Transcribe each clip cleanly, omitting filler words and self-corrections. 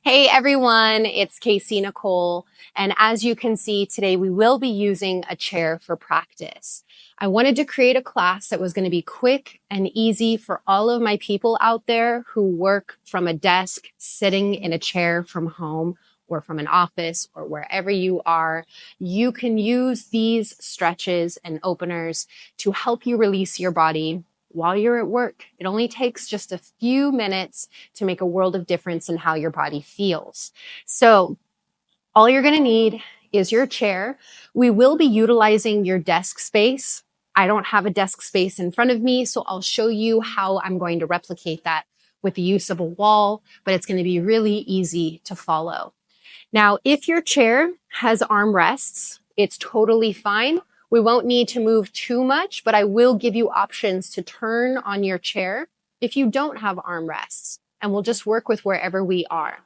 Hey everyone, it's Kaycienikole, and as you can see today, we will be using a chair for practice. I wanted to create a class that was going to be quick and easy for all of my people out there who work from a desk, sitting in a chair from home or from an office or wherever you are. You can use these stretches and openers to help you release your body while you're at work. It only takes just a few minutes to make a world of difference in how your body feels. So all you're going to need is your chair. We will be utilizing your desk space. I don't have a desk space in front of me, so I'll show you how I'm going to replicate that with the use of a wall, but it's going to be really easy to follow. Now, if your chair has armrests, it's totally fine. We won't need to move too much, but I will give you options to turn on your chair if you don't have armrests, and we'll just work with wherever we are.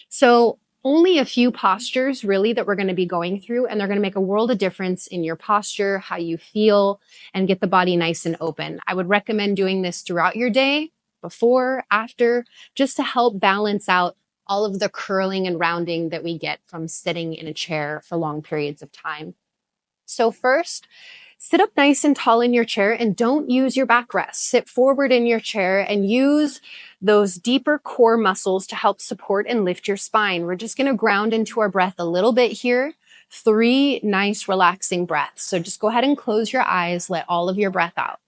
So only a few postures really that we're going to be going through, and they're going to make a world of difference in your posture, how you feel, and get the body nice and open. I would recommend doing this throughout your day, before, after, just to help balance out all of the curling and rounding that we get from sitting in a chair for long periods of time. So first, sit up nice and tall in your chair and don't use your backrest. Sit forward in your chair and use those deeper core muscles to help support and lift your spine. We're just going to ground into our breath a little bit here. 3 nice relaxing breaths. So just go ahead and close your eyes. Let all of your breath out.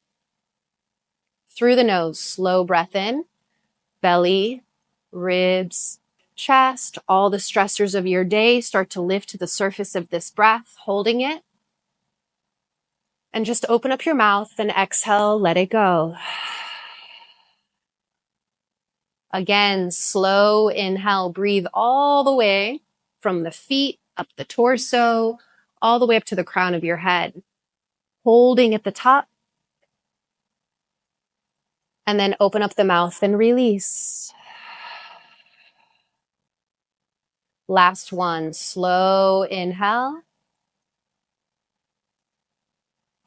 Through the nose, slow breath in, belly, ribs, chest, all the stressors of your day start to lift to the surface of this breath, holding it. And just open up your mouth and exhale, let it go. Again, slow inhale, breathe all the way from the feet, up the torso, all the way up to the crown of your head. Holding at the top. And then open up the mouth and release. Last one, slow inhale.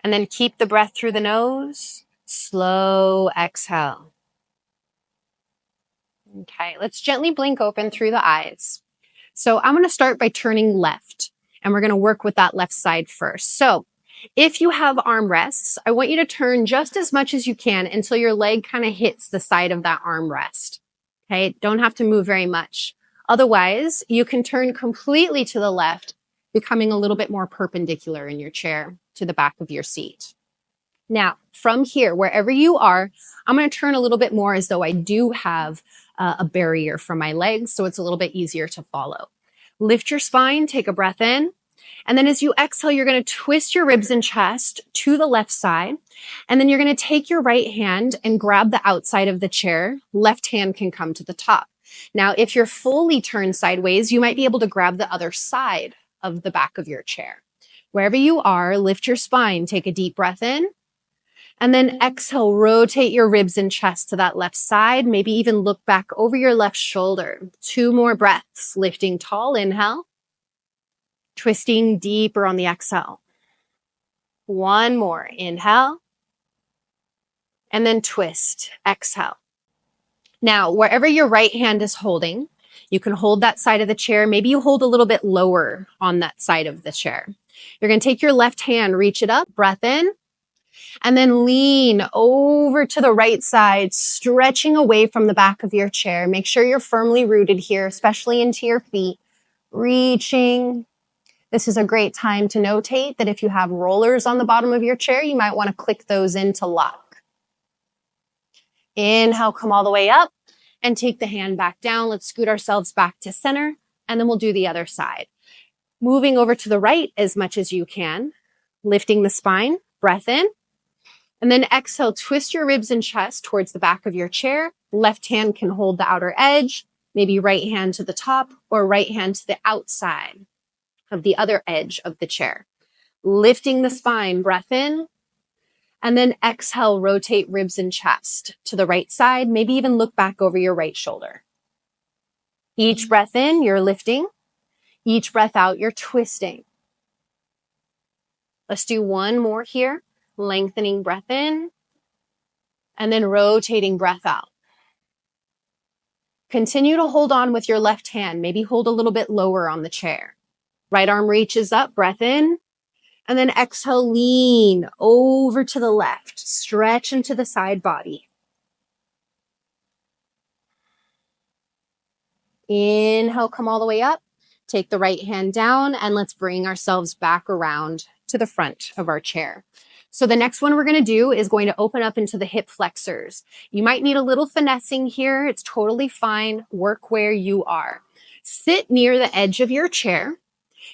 And then keep the breath through the nose. Slow exhale. Okay, let's gently blink open through the eyes. So I'm going to start by turning left, and we're going to work with that left side first. So if you have armrests, I want you to turn just as much as you can until your leg kind of hits the side of that armrest. Okay, don't have to move very much. Otherwise, you can turn completely to the left, becoming a little bit more perpendicular in your chair to the back of your seat. Now, from here, wherever you are, I'm going to turn a little bit more as though I do have a barrier for my legs, so it's a little bit easier to follow. Lift your spine, take a breath in, and then as you exhale, you're going to twist your ribs and chest to the left side, and then you're going to take your right hand and grab the outside of the chair. Left hand can come to the top. Now, if you're fully turned sideways, you might be able to grab the other side of the back of your chair. Wherever you are, lift your spine, take a deep breath in, and then exhale, rotate your ribs and chest to that left side. Maybe even look back over your left shoulder. 2 more breaths, lifting tall, inhale, twisting deeper on the exhale. 1 more, inhale, and then twist, exhale. Now, wherever your right hand is holding, you can hold that side of the chair. Maybe you hold a little bit lower on that side of the chair. You're going to take your left hand, reach it up, breath in, and then lean over to the right side, stretching away from the back of your chair. Make sure you're firmly rooted here, especially into your feet. Reaching. This is a great time to notate that if you have rollers on the bottom of your chair, you might want to click those into lock. Inhale, come all the way up and take the hand back down. Let's scoot ourselves back to center, and then we'll do the other side. Moving over to the right as much as you can, lifting the spine, breath in. And then exhale, twist your ribs and chest towards the back of your chair. Left hand can hold the outer edge, maybe right hand to the top or right hand to the outside of the other edge of the chair. Lifting the spine, breath in. And then exhale, rotate ribs and chest to the right side. Maybe even look back over your right shoulder. Each breath in, you're lifting. Each breath out, you're twisting. Let's do 1 more here. Lengthening breath in, and then rotating breath out. Continue to hold on with your left hand. Maybe hold a little bit lower on the chair. Right arm reaches up, breath in, and then exhale, lean over to the left. Stretch into the side body. Inhale, come all the way up. Take the right hand down, and let's bring ourselves back around to the front of our chair. So the next one we're going to do is going to open up into the hip flexors. You might need a little finessing here. It's totally fine. Work where you are. Sit near the edge of your chair.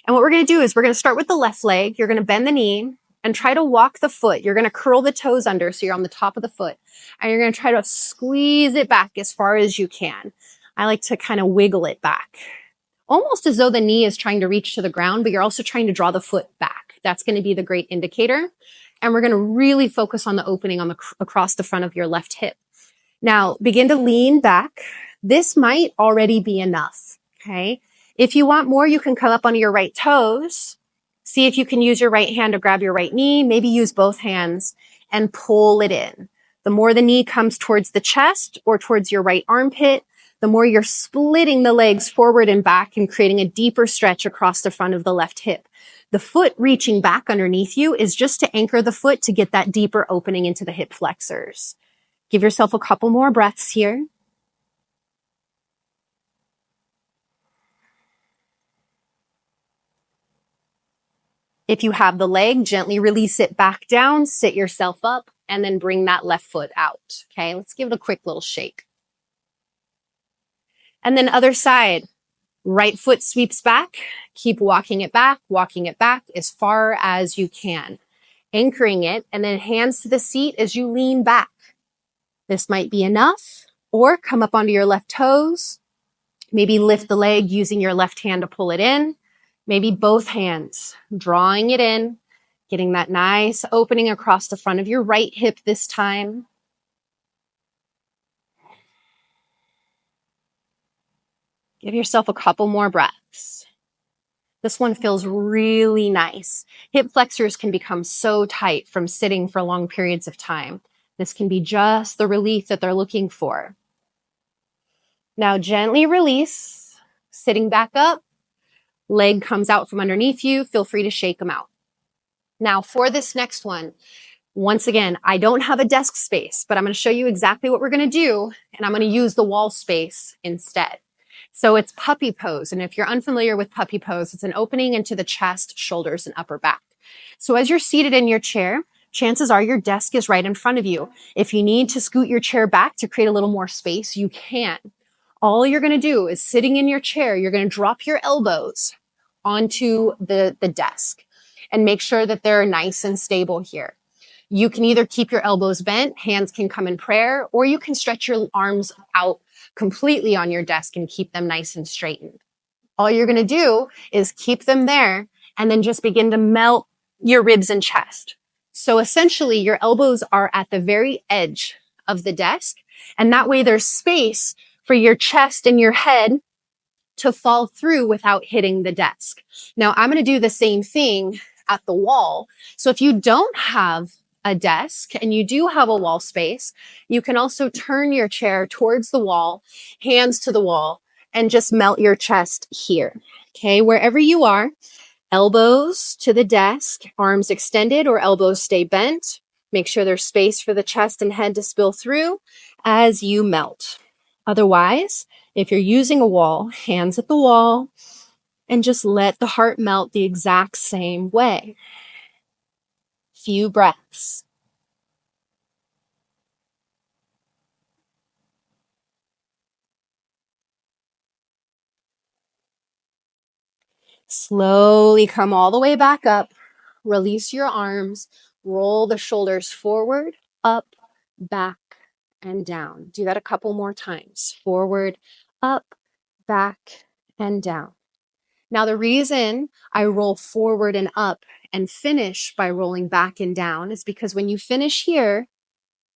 And what we're going to do is we're going to start with the left leg. You're going to bend the knee and try to walk the foot. You're going to curl the toes under so you're on the top of the foot. And you're going to try to squeeze it back as far as you can. I like to kind of wiggle it back, almost as though the knee is trying to reach to the ground, but you're also trying to draw the foot back. That's going to be the great indicator. And we're going to really focus on the opening on across the front of your left hip. Now, begin to lean back. This might already be enough, okay? If you want more, you can come up onto your right toes. See if you can use your right hand to grab your right knee. Maybe use both hands and pull it in. The more the knee comes towards the chest or towards your right armpit, the more you're splitting the legs forward and back and creating a deeper stretch across the front of the left hip. The foot reaching back underneath you is just to anchor the foot to get that deeper opening into the hip flexors. Give yourself a couple more breaths here. If you have the leg, gently release it back down, sit yourself up, and then bring that left foot out. Okay, let's give it a quick little shake. And then other side, right foot sweeps back. Keep walking it back as far as you can. Anchoring it, and then hands to the seat as you lean back. This might be enough, or come up onto your left toes. Maybe lift the leg using your left hand to pull it in. Maybe both hands, drawing it in, getting that nice opening across the front of your right hip this time. Give yourself a couple more breaths. This one feels really nice. Hip flexors can become so tight from sitting for long periods of time. This can be just the relief that they're looking for. Now gently release, sitting back up. Leg comes out from underneath you. Feel free to shake them out. Now for this next one, once again, I don't have a desk space, but I'm going to show you exactly what we're going to do, and I'm going to use the wall space instead. So it's puppy pose, and if you're unfamiliar with puppy pose, it's an opening into the chest, shoulders, and upper back. So as you're seated in your chair, chances are your desk is right in front of you. If you need to scoot your chair back to create a little more space, you can. All you're going to do is sitting in your chair, you're going to drop your elbows onto the desk and make sure that they're nice and stable here. You can either keep your elbows bent, hands can come in prayer, or you can stretch your arms out completely on your desk and keep them nice and straightened. All you're going to do is keep them there and then just begin to melt your ribs and chest. So essentially your elbows are at the very edge of the desk, and that way there's space for your chest and your head to fall through without hitting the desk. Now I'm going to do the same thing at the wall. So if you don't have a desk and you do have a wall space, you can also turn your chair towards the wall, hands to the wall, and just melt your chest here. Okay, wherever you are, elbows to the desk, arms extended or elbows stay bent. Make sure there's space for the chest and head to spill through as you melt. Otherwise, if you're using a wall, hands at the wall, and just let the heart melt the exact same way. Few breaths. Slowly come all the way back up. Release your arms. Roll the shoulders forward, up, back, and down. Do that a couple more times. Forward, up, back, and down. Now, the reason I roll forward and up and finish by rolling back and down is because when you finish here,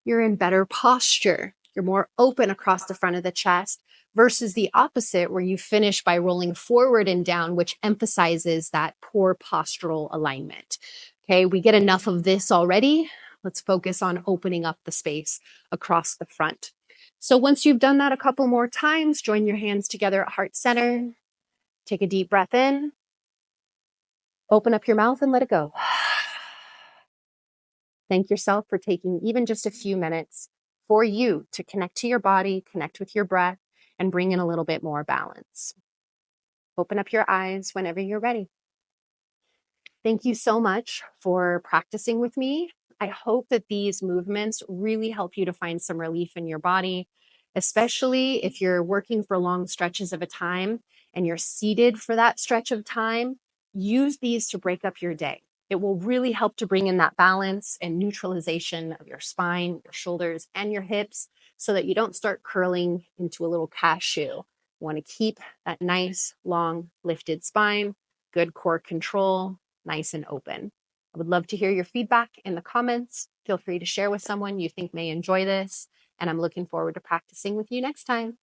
you're in better posture. You're more open across the front of the chest versus the opposite where you finish by rolling forward and down, which emphasizes that poor postural alignment. Okay, we get enough of this already. Let's focus on opening up the space across the front. So once you've done that a couple more times, join your hands together at heart center. Take a deep breath in. Open up your mouth and let it go. Thank yourself for taking even just a few minutes for you to connect to your body, connect with your breath, and bring in a little bit more balance. Open up your eyes whenever you're ready. Thank you so much for practicing with me. I hope that these movements really help you to find some relief in your body, especially if you're working for long stretches of a time and you're seated for that stretch of time. Use these to break up your day. It will really help to bring in that balance and neutralization of your spine, your shoulders, and your hips so that you don't start curling into a little cashew. You want to keep that nice, long, lifted spine, good core control, nice and open. I would love to hear your feedback in the comments. Feel free to share with someone you think may enjoy this, and I'm looking forward to practicing with you next time.